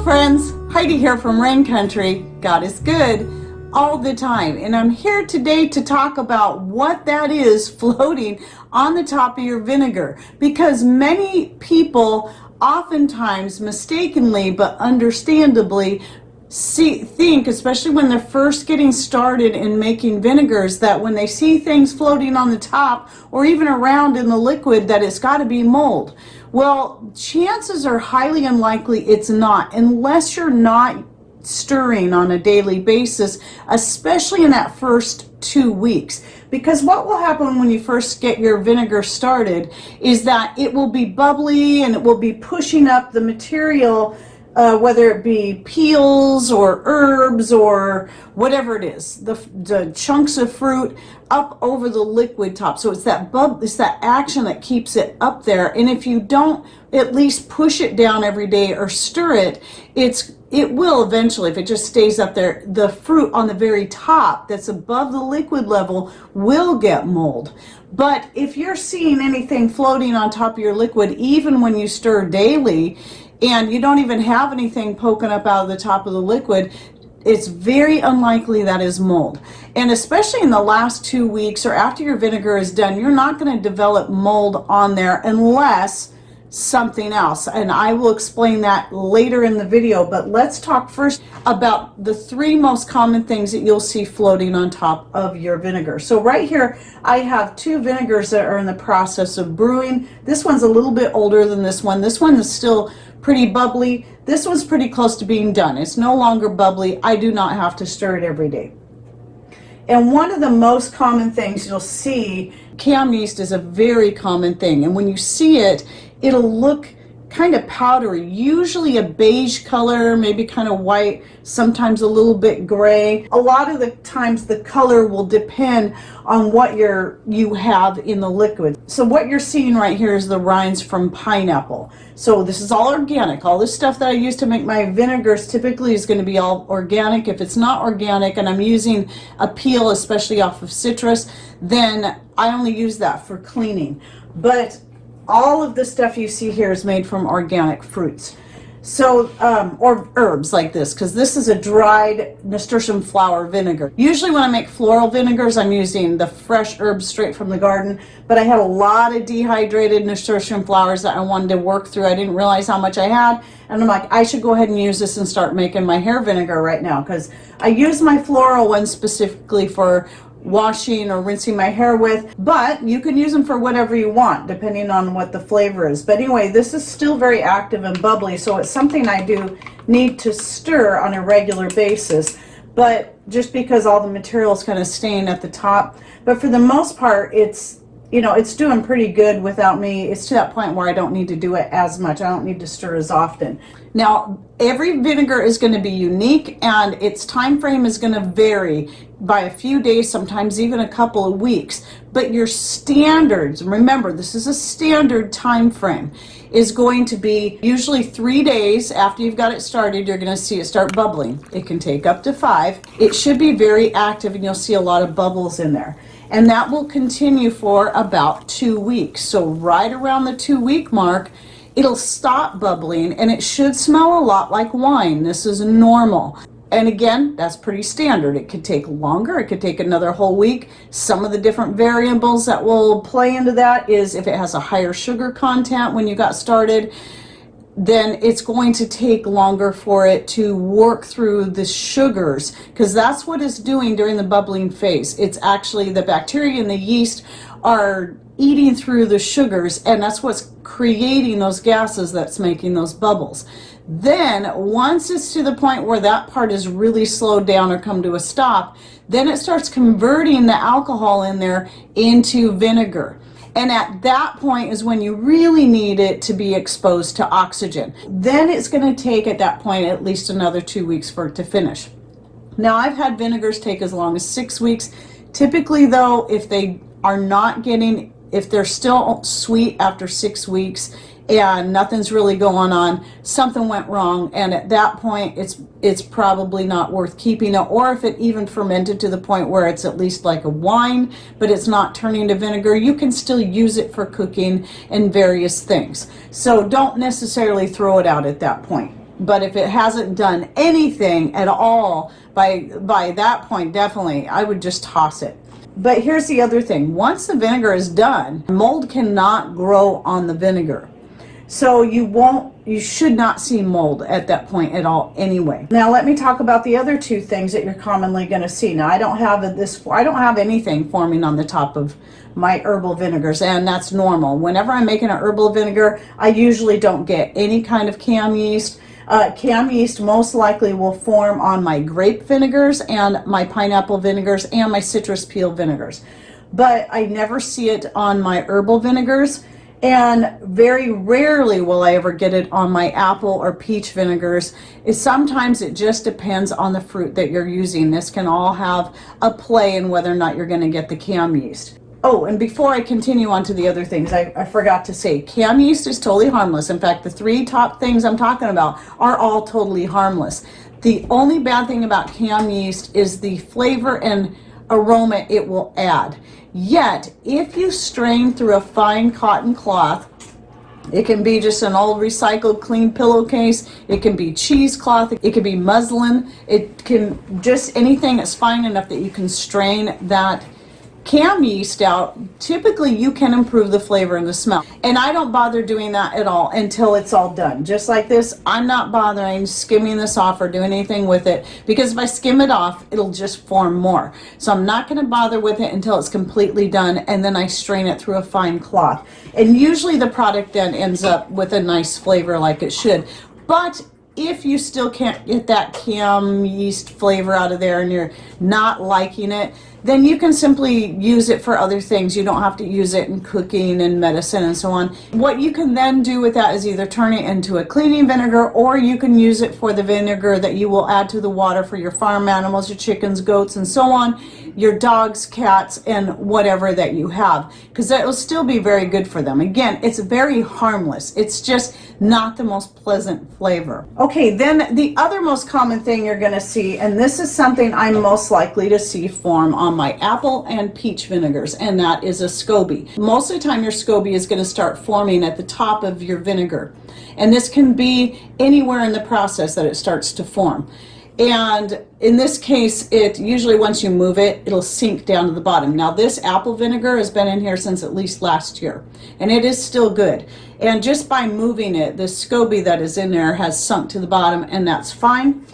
friends, Heidi here from Rain Country. God is good all the time, and I'm here today to talk about what that is floating on the top of your vinegar, because many people oftentimes mistakenly but understandably think, especially when they're first getting started in making vinegars, that when they see things floating on the top or even around in the liquid, that it's got to be mold. Well, chances are highly unlikely it's not, unless you're not stirring on a daily basis, especially in that first 2 weeks. Because what will happen when you first get your vinegar started is that it will be bubbly and it will be pushing up the material, whether it be peels or herbs or whatever it is, the chunks of fruit up over the liquid top. So it's that action that keeps it up there. And if you don't at least push it down every day or stir it, it will eventually, if it just stays up there, the fruit on the very top that's above the liquid level will get mold. But if you're seeing anything floating on top of your liquid, even when you stir daily, and you don't even have anything poking up out of the top of the liquid, it's very unlikely that is mold. And especially in the last 2 weeks or after your vinegar is done, you're not going to develop mold on there unless something else, and I will explain that later in the video. But let's talk first about the 3 most common things that you'll see floating on top of your vinegar. So right here I have 2 vinegars that are in the process of brewing. This one's a little bit older than this one. This one is still pretty bubbly. This one's pretty close to being done. It's no longer bubbly. I do not have to stir it every day. And one of the most common things you'll see, cam yeast is a very common thing, and when you see it, it'll look kind of powdery, usually a beige color, maybe kind of white, sometimes a little bit gray. A lot of the times the color will depend on what you have in the liquid. So what you're seeing right here is the rinds from pineapple. So this is all organic. All this stuff that I use to make my vinegars typically is going to be all organic. If it's not organic and I'm using a peel, especially off of citrus, then I only use that for cleaning. But all of the stuff you see here is made from organic fruits. So, or herbs like this, because this is a dried nasturtium flower vinegar. Usually when I make floral vinegars, I'm using the fresh herbs straight from the garden, but I had a lot of dehydrated nasturtium flowers that I wanted to work through. I didn't realize how much I had, and I'm like, I should go ahead and use this and start making my hair vinegar right now, because I use my floral ones specifically for washing or rinsing my hair with, but you can use them for whatever you want depending on what the flavor is. But anyway, this is still very active and bubbly, so it's something I do need to stir on a regular basis, but just because all the material is kind of staying at the top. But for the most part, it's, you know, it's doing pretty good without me. It's to that point where I don't need to do it as much. I don't need to stir as often. Now, every vinegar is going to be unique, and its time frame is going to vary by a few days, sometimes even a couple of weeks. But your standards, remember, this is a standard time frame, is going to be usually 3 days after you've got it started. You're going to see it start bubbling. It can take up to 5. It should be very active, and you'll see a lot of bubbles in there. And that will continue for about 2 weeks. So right around the 2-week mark, it'll stop bubbling, and it should smell a lot like wine. This is normal. And again, that's pretty standard. It could take longer. It could take another whole week. Some of the different variables that will play into that is if it has a higher sugar content when you got started, then it's going to take longer for it to work through the sugars, because that's what it's doing during the bubbling phase. It's actually the bacteria and the yeast are eating through the sugars, and that's what's creating those gases that's making those bubbles. Then once it's to the point where that part is really slowed down or come to a stop, then it starts converting the alcohol in there into vinegar. And at that point is when you really need it to be exposed to oxygen. Then it's going to take at that point at least another 2 weeks for it to finish. Now, I've had vinegars take as long as 6 weeks. Typically though, if they're still sweet after 6 weeks and nothing's really going on, something went wrong, and at that point it's probably not worth keeping it. Or if it even fermented to the point where it's at least like a wine but it's not turning to vinegar, you can still use it for cooking and various things. So don't necessarily throw it out at that point. But if it hasn't done anything at all, by that point, definitely, I would just toss it. But here's the other thing. Once the vinegar is done, mold cannot grow on the vinegar. So you should not see mold at that point at all anyway. Now let me talk about the other two things that you're commonly going to see. Now I don't have anything forming on the top of my herbal vinegars, and that's normal. Whenever I'm making an herbal vinegar, I usually don't get any kind of cam yeast. Cam yeast most likely will form on my grape vinegars and my pineapple vinegars and my citrus peel vinegars. But I never see it on my herbal vinegars, and very rarely will I ever get it on my apple or peach vinegars. Sometimes it just depends on the fruit that you're using. This can all have a play in whether or not you're going to get the cam yeast. Oh, and before I continue on to the other things, I forgot to say, cam yeast is totally harmless. In fact, the 3 top things I'm talking about are all totally harmless. The only bad thing about cam yeast is the flavor and aroma it will add. Yet, if you strain through a fine cotton cloth, it can be just an old recycled clean pillowcase, it can be cheesecloth, it can be muslin, it can just anything that's fine enough that you can strain that cam yeast out. Typically you can improve the flavor and the smell, and I don't bother doing that at all until it's all done. Just like this, I'm not bothering skimming this off or doing anything with it, because if I skim it off, it'll just form more. So I'm not going to bother with it until it's completely done, and then I strain it through a fine cloth, and usually the product then ends up with a nice flavor like it should. But if you still can't get that cam yeast flavor out of there and you're not liking it, then you can simply use it for other things. You don't have to use it in cooking and medicine and so on. What you can then do with that is either turn it into a cleaning vinegar, or you can use it for the vinegar that you will add to the water for your farm animals, your chickens, goats, and so on, your dogs, cats, and whatever that you have, because that will still be very good for them. Again, it's very harmless. It's just not the most pleasant flavor. Okay, then the other most common thing you're going to see, and this is something I'm most likely to see form on my apple and peach vinegars, and that is a Scoby. Most of the time your Scoby is going to start forming at the top of your vinegar, and this can be anywhere in the process that it starts to form. And in this case, it usually, once you move it, it'll sink down to the bottom. Now this apple vinegar has been in here since at least last year, and it is still good. And just by moving it, the Scoby that is in there has sunk to the bottom, and that's fine.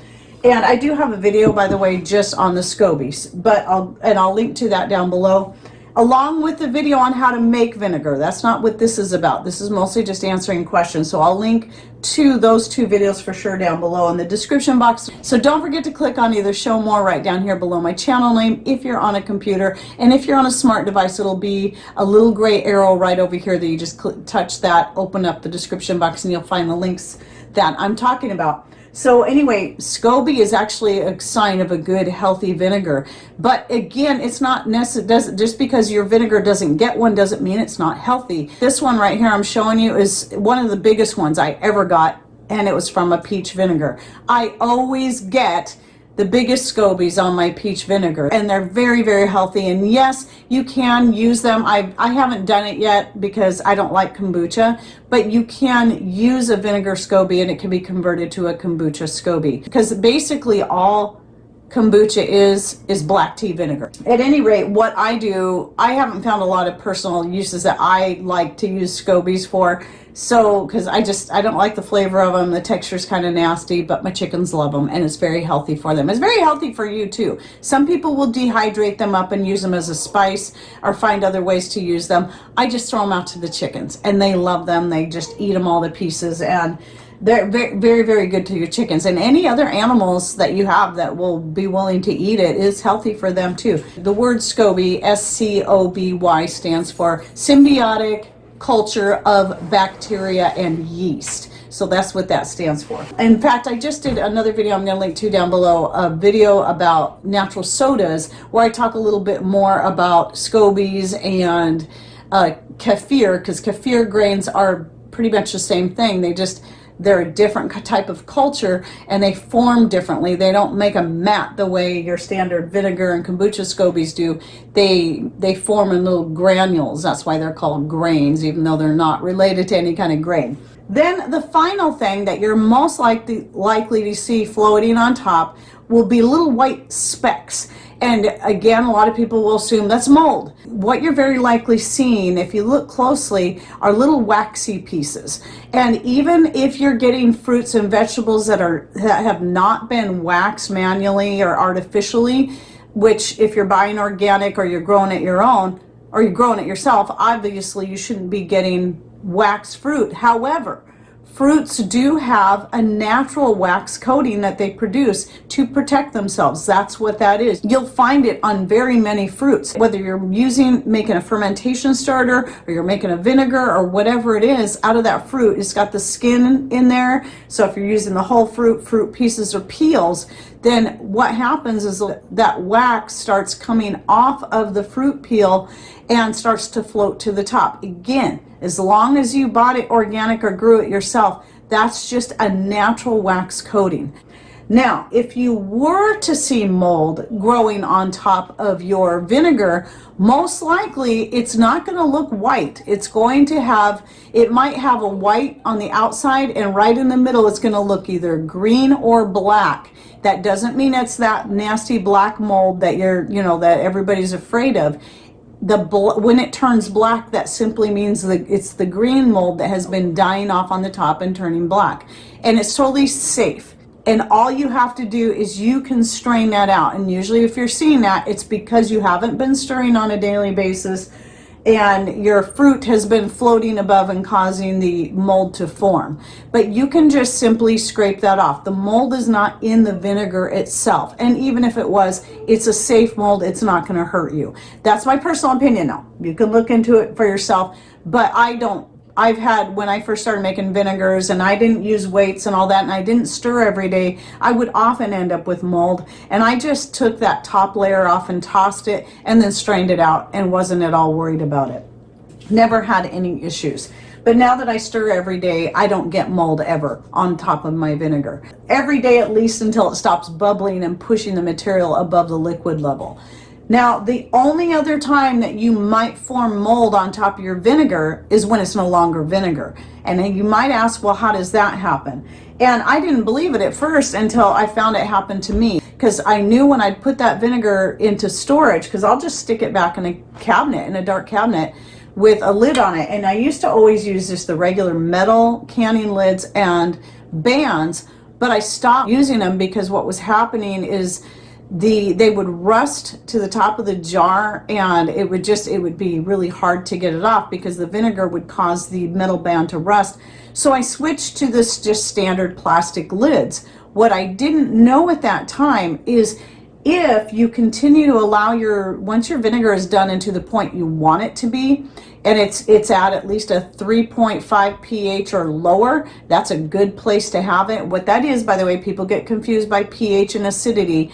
And I do have a video, by the way, just on the Scobies, but I'll link to that down below, along with the video on how to make vinegar. That's not what this is about. This is mostly just answering questions. So I'll link to those 2 videos for sure down below in the description box. So don't forget to click on either show more right down here below my channel name if you're on a computer, and if you're on a smart device, it'll be a little gray arrow right over here that you just touch that, open up the description box, and you'll find the links that I'm talking about. So anyway, Scoby is actually a sign of a good, healthy vinegar. But again, it's not necessary. Just because your vinegar doesn't get one doesn't mean it's not healthy. This one right here I'm showing you is one of the biggest ones I ever got, and it was from a peach vinegar. I always get the biggest Scobies on my peach vinegar, and they're very, very healthy. And yes, you can use them. I haven't done it yet because I don't like kombucha, but you can use a vinegar Scoby and it can be converted to a kombucha Scoby, because basically all kombucha is black tea vinegar. At any rate, what I do, I haven't found a lot of personal uses that I like to use Scobies for. So, because I don't like the flavor of them, the texture's kind of nasty, but my chickens love them, and it's very healthy for them. It's very healthy for you too. Some people will dehydrate them up and use them as a spice or find other ways to use them. I just throw them out to the chickens, and they love them. They just eat them all to pieces, and they're very, very, very good to your chickens. And any other animals that you have that will be willing to eat it is healthy for them too. The word Scoby, S-C-O-B-Y, stands for symbiotic culture of bacteria and yeast. So that's what that stands for. In fact, I just did another video I'm going to link to down below, a video about natural sodas, where I talk a little bit more about Scobies and kefir, because kefir grains are pretty much the same thing. They're a different type of culture, and they form differently. They don't make a mat the way your standard vinegar and kombucha Scobies do. They form in little granules. That's why they're called grains, even though they're not related to any kind of grain. Then the final thing that you're most likely to see floating on top will be little white specks. And again, a lot of people will assume that's mold. What you're very likely seeing, if you look closely, are little waxy pieces. And even if you're getting fruits and vegetables that have not been waxed manually or artificially, which if you're buying organic or you're growing it your own, or you're growing it yourself, obviously you shouldn't be getting waxed fruit. However, fruits do have a natural wax coating that they produce to protect themselves. That's what that is. You'll find it on very many fruits. Whether you're making a fermentation starter or you're making a vinegar or whatever it is out of that fruit, it's got the skin in there. So if you're using the whole fruit pieces or peels, then what happens is that wax starts coming off of the fruit peel and starts to float to the top. Again, as long as you bought it organic or grew it yourself, that's just a natural wax coating. Now, if you were to see mold growing on top of your vinegar, most likely it's not going to look white. It's going to it might have a white on the outside, and right in the middle it's going to look either green or black. That doesn't mean it's that nasty black mold that that everybody's afraid of. When it turns black, that simply means that it's the green mold that has been dying off on the top and turning black. And it's totally safe. And all you have to do is you can strain that out. And usually if you're seeing that, it's because you haven't been stirring on a daily basis and your fruit has been floating above and causing the mold to form. But you can just simply scrape that off. The mold is not in the vinegar itself. And even if it was, it's a safe mold. It's not going to hurt you. That's my personal opinion now. You can look into it for yourself, but when I first started making vinegars and I didn't use weights and all that, and I didn't stir every day, I would often end up with mold. And I just took that top layer off and tossed it and then strained it out and wasn't at all worried about it. Never had any issues. But now that I stir every day, I don't get mold ever on top of my vinegar. Every day at least until it stops bubbling and pushing the material above the liquid level. Now, the only other time that you might form mold on top of your vinegar is when it's no longer vinegar. And then you might ask, well, how does that happen? And I didn't believe it at first until I found it happened to me. Because I knew when I'd put that vinegar into storage, because I'll just stick it back in a cabinet, in a dark cabinet, with a lid on it. And I used to always use just the regular metal canning lids and bands, but I stopped using them because what was happening is they would rust to the top of the jar, and it would be really hard to get it off because the vinegar would cause the metal band to rust. So I switched to this just standard plastic lids. What I didn't know at that time is if you continue to allow once your vinegar is done into the point you want it to be, and it's at least a 3.5 pH or lower, that's a good place to have it. What that is, by the way, people get confused by pH and acidity.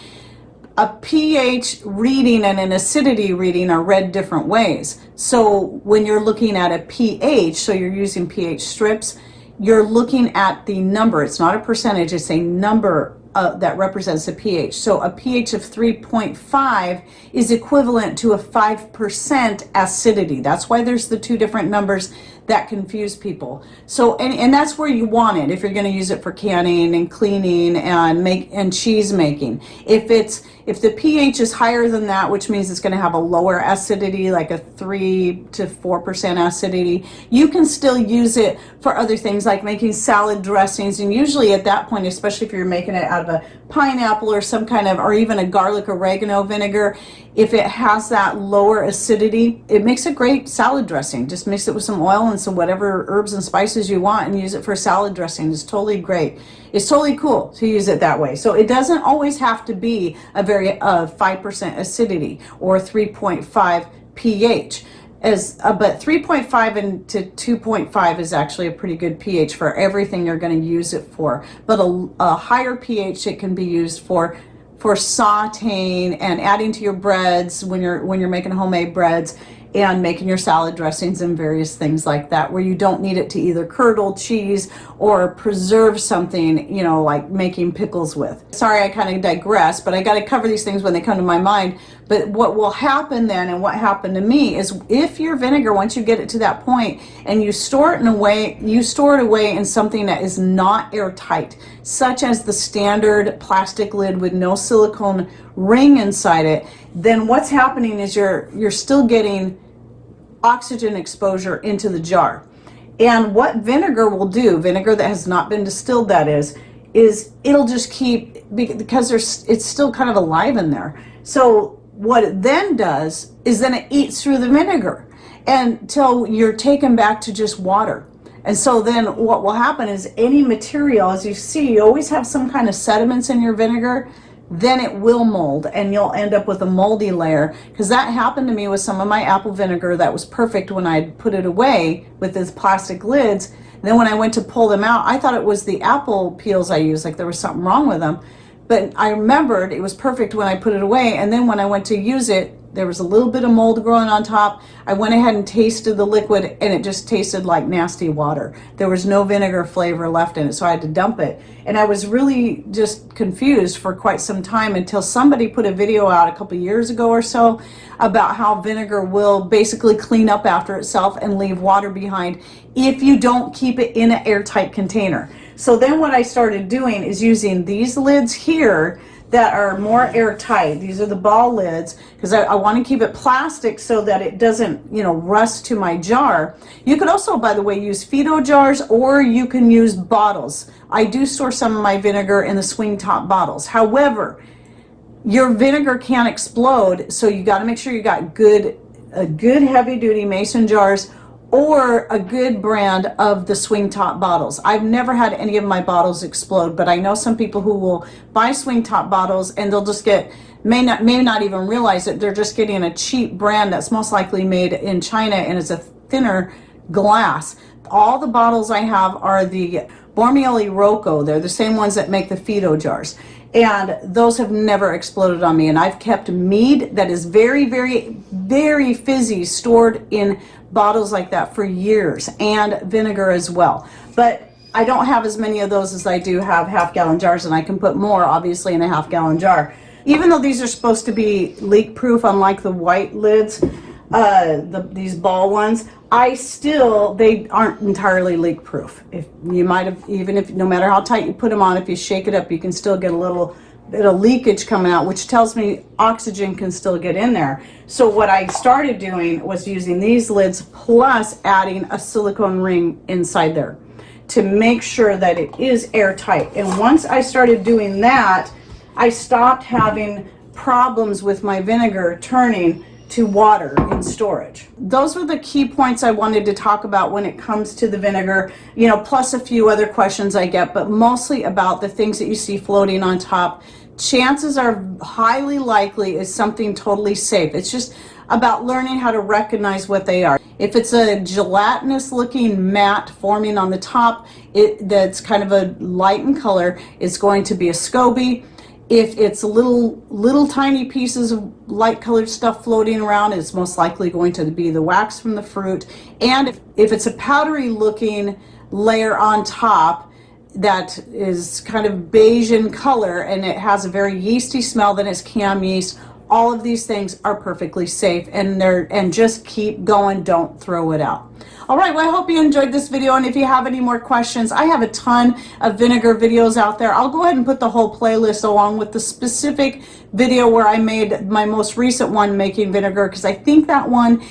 A pH reading and an acidity reading are read different ways. So when you're looking at a pH, so you're using pH strips, you're looking at the number. It's not a percentage, it's a number that represents a pH. So a pH of 3.5 is equivalent to a 5% acidity. That's why there's the two different numbers that confuse people. So, and that's where you want it if you're going to use it for canning and cleaning and cheese making. If the pH is higher than that, which means it's going to have a lower acidity, like a 3 to 4% acidity, you can still use it for other things like making salad dressings. And usually at that point, especially if you're making it out of a pineapple or some kind of, or even a garlic oregano vinegar, if it has that lower acidity, it makes a great salad dressing. Just mix it with some oil and some whatever herbs and spices you want and use it for salad dressing. It's totally great. It's totally cool to use it that way. So it doesn't always have to be a very 5% acidity or 3.5 pH. But 3.5 and to 2.5 is actually a pretty good pH for everything you're going to use it for. But a higher pH it can be used for sauteing and adding to your breads when you're making homemade breads and making your salad dressings and various things like that, where you don't need it to either curdle cheese or preserve something, like making pickles with. Sorry, I kind of digress, but I got to cover these things when they come to my mind. But what will happen then, and what happened to me, is if your vinegar, once you get it to that point and you store it in a way, you store it away in something that is not airtight, such as the standard plastic lid with no silicone ring inside it, then what's happening is you're still getting oxygen exposure into the jar. And what vinegar will do, vinegar that has not been distilled, that is it'll just keep, because it's still kind of alive in there. So what it then does is then it eats through the vinegar until you're taken back to just water. And so then what will happen is any material, as you see, you always have some kind of sediments in your vinegar, then it will mold and you'll end up with a moldy layer, because that happened to me with some of my apple vinegar that was perfect when I put it away with these plastic lids. And then when I went to pull them out, I thought it was the apple peels I used, like there was something wrong with them. But I remembered it was perfect when I put it away, and then when I went to use it, there was a little bit of mold growing on top. I went ahead and tasted the liquid, and it just tasted like nasty water. There was no vinegar flavor left in it, so I had to dump it. And I was really just confused for quite some time until somebody put a video out a couple years ago or so about how vinegar will basically clean up after itself and leave water behind if you don't keep it in an airtight container. So then what I started doing is using these lids here that are more airtight. These are the ball lids, because I want to keep it plastic so that it doesn't, rust to my jar. You could also, by the way, use Fido jars, or you can use bottles. I do store some of my vinegar in the swing top bottles. However, your vinegar can explode, so you got to make sure you got good heavy duty mason jars, or a good brand of the swing top bottles. I've never had any of my bottles explode, but I know some people who will buy swing top bottles and they'll just may not even realize it. They're just getting a cheap brand that's most likely made in China, and it's a thinner glass. All the bottles I have are the Bormioli Rocco. They're the same ones that make the Fido jars. And those have never exploded on me. And I've kept mead that is very, very, very fizzy stored in bottles like that for years, and vinegar as well. But I don't have as many of those as I do have half-gallon jars, and I can put more, obviously, in a half-gallon jar. Even though these are supposed to be leak-proof, unlike the white lids, these ball ones, they aren't entirely leak-proof. No matter how tight you put them on, if you shake it up, you can still get a little bit of leakage coming out, which tells me oxygen can still get in there. So what I started doing was using these lids plus adding a silicone ring inside there to make sure that it is airtight. And once I started doing that, I stopped having problems with my vinegar turning to water in storage. Those were the key points I wanted to talk about when it comes to the vinegar, plus a few other questions I get, but mostly about the things that you see floating on top. Chances are highly likely is something totally safe. It's just about learning how to recognize what they are. If it's a gelatinous looking mat forming on the top, that's kind of a light in color, it's going to be a Scoby. If it's little tiny pieces of light colored stuff floating around, it's most likely going to be the wax from the fruit. And if it's a powdery looking layer on top that is kind of beige in color and it has a very yeasty smell, then it's cam yeast. All of these things are perfectly safe, and just keep going, don't throw it out. All right, well, I hope you enjoyed this video, and if you have any more questions, I have a ton of vinegar videos out there. I'll go ahead and put the whole playlist along with the specific video where I made my most recent one making vinegar, because I think that one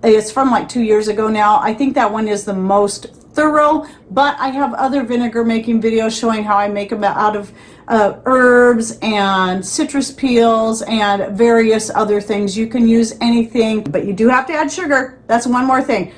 is from like 2 years ago now. I think that one is the most thorough, but I have other vinegar making videos showing how I make them out of herbs and citrus peels and various other things. You can use anything, but you do have to add sugar. That's one more thing.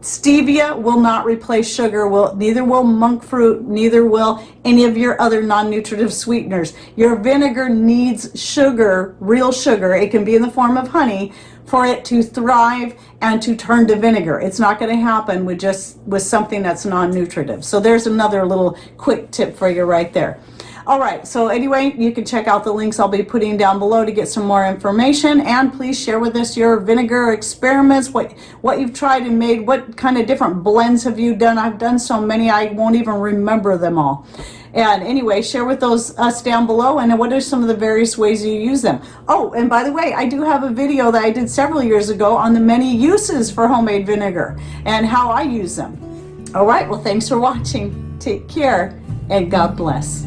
Stevia will not replace sugar, neither will monk fruit, neither will any of your other non-nutritive sweeteners. Your vinegar needs sugar, real sugar. It can be in the form of honey for it to thrive and to turn to vinegar. It's not going to happen with something that's non-nutritive. So there's another little quick tip for you right there. All right, so anyway, you can check out the links I'll be putting down below to get some more information, and please share with us your vinegar experiments, what you've tried and made, what kind of different blends have you done. I've done so many I won't even remember them all. And anyway, share with us down below, and what are some of the various ways you use them. Oh, and by the way, I do have a video that I did several years ago on the many uses for homemade vinegar and how I use them. All right, well, thanks for watching. Take care, and God bless.